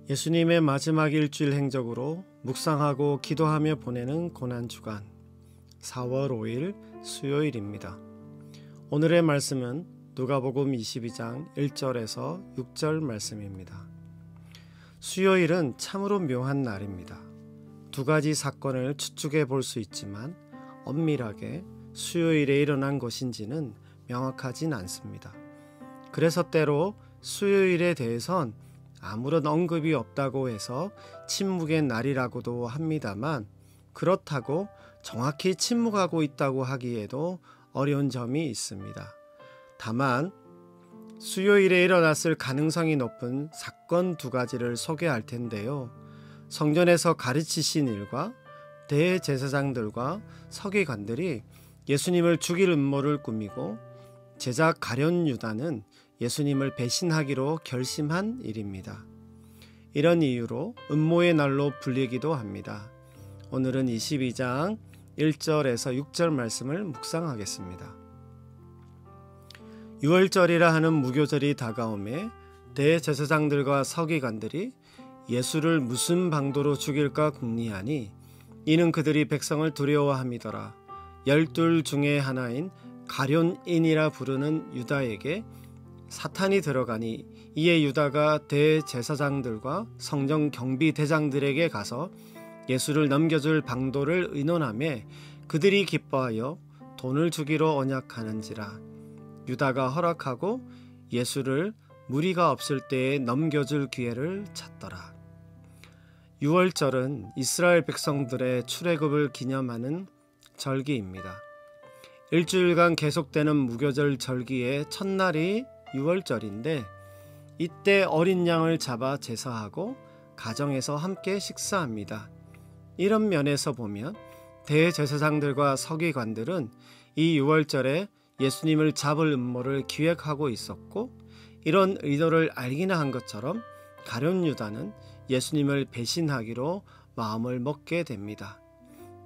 예수님의 마지막 일주일 행적으로 묵상하고 기도하며 보내는 고난주간 4월 5일 수요일입니다. 오늘의 말씀은 누가복음 22장 1절에서 6절 말씀입니다. 수요일은 참으로 묘한 날입니다. 두 가지 사건을 추측해 볼 수 있지만 엄밀하게 수요일에 일어난 것인지는 명확하진 않습니다. 그래서 때로 수요일에 대해선 아무런 언급이 없다고 해서 침묵의 날이라고도 합니다만, 그렇다고 정확히 침묵하고 있다고 하기에도 어려운 점이 있습니다. 다만 수요일에 일어났을 가능성이 높은 사건 두 가지를 소개할 텐데요. 성전에서 가르치신 일과 대제사장들과 서기관들이 예수님을 죽일 음모를 꾸미고 제자 가룟 유다는 예수님을 배신하기로 결심한 일입니다. 이런 이유로 음모의 날로 불리기도 합니다. 오늘은 22장 1절에서 6절 말씀을 묵상하겠습니다. 유월절이라 하는 무교절이 다가오매 대제사장들과 서기관들이 예수를 무슨 방도로 죽일까 궁리하니 이는 그들이 백성을 두려워함이더라. 12 중에 하나인 가룟인이라 부르는 유다에게 사탄이 들어가니 이에 유다가 대제사장들과 성전 경비대장들에게 가서 예수를 넘겨줄 방도를 의논하며 그들이 기뻐하여 돈을 주기로 언약하는지라. 유다가 허락하고 예수를 무리가 없을 때에 넘겨줄 기회를 찾더라. 유월절은 이스라엘 백성들의 출애굽을 기념하는 절기입니다. 일주일간 계속되는 무교절 절기의 첫날이 유월절인데, 이때 어린 양을 잡아 제사하고 가정에서 함께 식사합니다. 이런 면에서 보면 대제사장들과 서기관들은 이 유월절에 예수님을 잡을 음모를 기획하고 있었고, 이런 의도를 알기나 한 것처럼 가룟 유다는 예수님을 배신하기로 마음을 먹게 됩니다.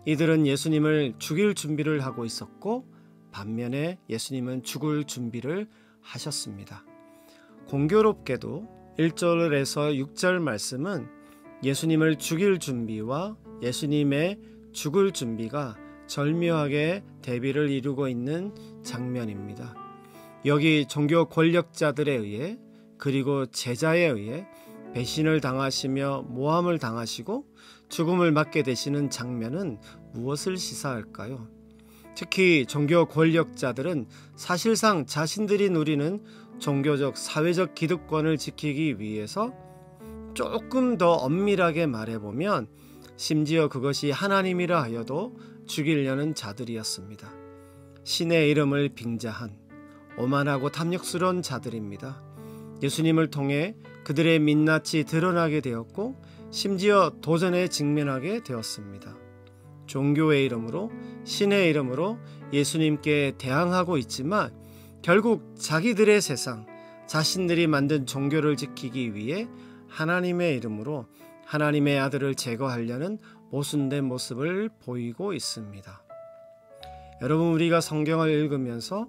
이들은 예수님을 죽일 준비를 하고 있었고, 반면에 예수님은 죽을 준비를 하셨습니다. 공교롭게도 1절에서 6절 말씀은 예수님을 죽일 준비와 예수님의 죽을 준비가 절묘하게 대비를 이루고 있는 장면입니다. 여기 종교 권력자들에 의해 그리고 제자에 의해 배신을 당하시며 모함을 당하시고 죽음을 맞게 되시는 장면은 무엇을 시사할까요? 특히 종교 권력자들은 사실상 자신들이 누리는 종교적 사회적 기득권을 지키기 위해서 조금 더 엄밀하게 말해보면 심지어 그것이 하나님이라 하여도 죽이려는 자들이었습니다. 신의 이름을 빙자한 오만하고 탐욕스러운 자들입니다. 예수님을 통해 그들의 민낯이 드러나게 되었고 심지어 도전에 직면하게 되었습니다. 종교의 이름으로, 신의 이름으로 예수님께 대항하고 있지만 결국 자기들의 세상, 자신들이 만든 종교를 지키기 위해 하나님의 이름으로 하나님의 아들을 제거하려는 모순된 모습을 보이고 있습니다. 여러분, 우리가 성경을 읽으면서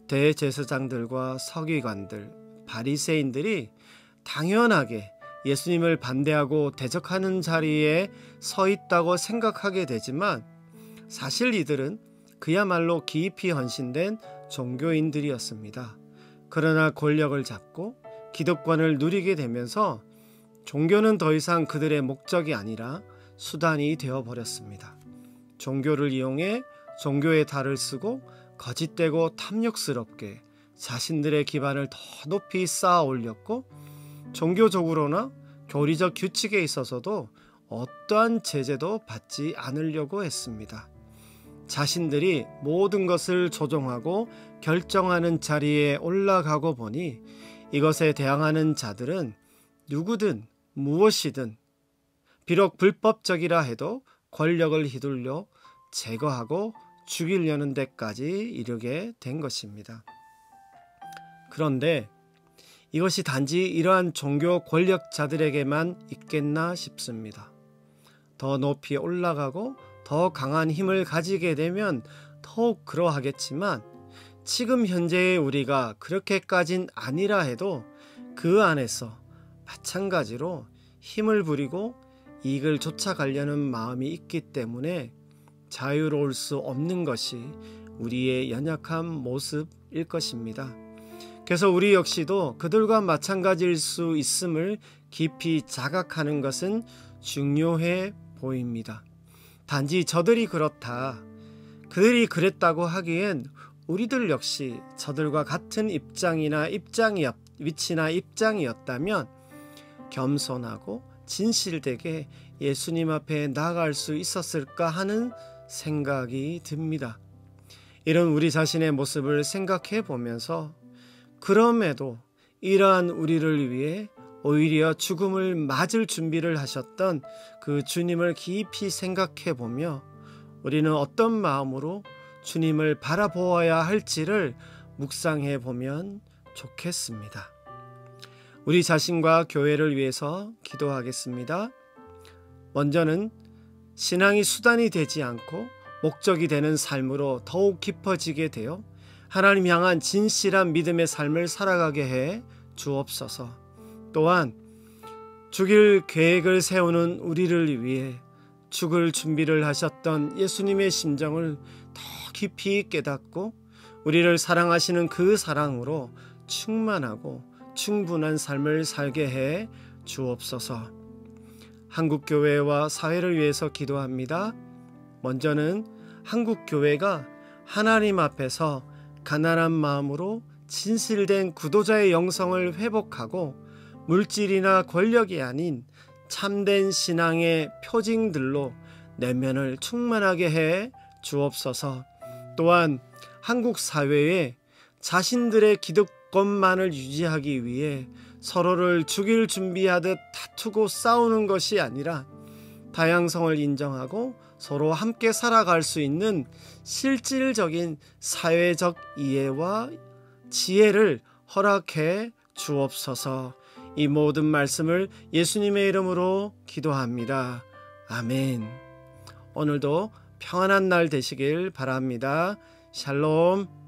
대제사장들과 서기관들, 바리새인들이 당연하게 예수님을 반대하고 대적하는 자리에 서 있다고 생각하게 되지만, 사실 이들은 그야말로 깊이 헌신된 종교인들이었습니다. 그러나 권력을 잡고 기득권을 누리게 되면서 종교는 더 이상 그들의 목적이 아니라 수단이 되어버렸습니다. 종교를 이용해 종교의 탈을 쓰고 거짓되고 탐욕스럽게 자신들의 기반을 더 높이 쌓아 올렸고, 종교적으로나 교리적 규칙에 있어서도 어떠한 제재도 받지 않으려고 했습니다. 자신들이 모든 것을 조종하고 결정하는 자리에 올라가고 보니 이것에 대항하는 자들은 누구든 무엇이든 비록 불법적이라 해도 권력을 휘둘려 제거하고 죽이려는 데까지 이르게 된 것입니다. 그런데 이것이 단지 이러한 종교 권력자들에게만 있겠나 싶습니다. 더 높이 올라가고 더 강한 힘을 가지게 되면 더욱 그러하겠지만, 지금 현재의 우리가 그렇게까진 아니라 해도 그 안에서 마찬가지로 힘을 부리고 이익을 쫓아가려는 마음이 있기 때문에 자유로울 수 없는 것이 우리의 연약한 모습일 것입니다. 그래서 우리 역시도 그들과 마찬가지일 수 있음을 깊이 자각하는 것은 중요해 보입니다. 단지 저들이 그렇다, 그들이 그랬다고 하기엔 우리들 역시 저들과 같은 위치나 입장이었다면 겸손하고 진실되게 예수님 앞에 나아갈 수 있었을까 하는 생각이 듭니다. 이런 우리 자신의 모습을 생각해 보면서 그럼에도 이러한 우리를 위해 오히려 죽음을 맞을 준비를 하셨던 그 주님을 깊이 생각해 보며 우리는 어떤 마음으로 주님을 바라보아야 할지를 묵상해 보면 좋겠습니다. 우리 자신과 교회를 위해서 기도하겠습니다. 먼저는 신앙이 수단이 되지 않고 목적이 되는 삶으로 더욱 깊어지게 되어 하나님 향한 진실한 믿음의 삶을 살아가게 해 주옵소서. 또한 죽일 계획을 세우는 우리를 위해 죽을 준비를 하셨던 예수님의 심정을 더 깊이 깨닫고 우리를 사랑하시는 그 사랑으로 충만하고 충분한 삶을 살게 해 주옵소서. 한국교회와 사회를 위해서 기도합니다. 먼저는 한국교회가 하나님 앞에서 가난한 마음으로 진실된 구도자의 영성을 회복하고 물질이나 권력이 아닌 참된 신앙의 표징들로 내면을 충만하게 해 주옵소서. 또한 한국 사회에 자신들의 기득권만을 유지하기 위해 서로를 죽일 준비하듯 다투고 싸우는 것이 아니라 다양성을 인정하고 서로 함께 살아갈 수 있는 실질적인 사회적 이해와 지혜를 허락해 주옵소서. 이 모든 말씀을 예수님의 이름으로 기도합니다. 아멘. 오늘도 평안한 날 되시길 바랍니다. 샬롬.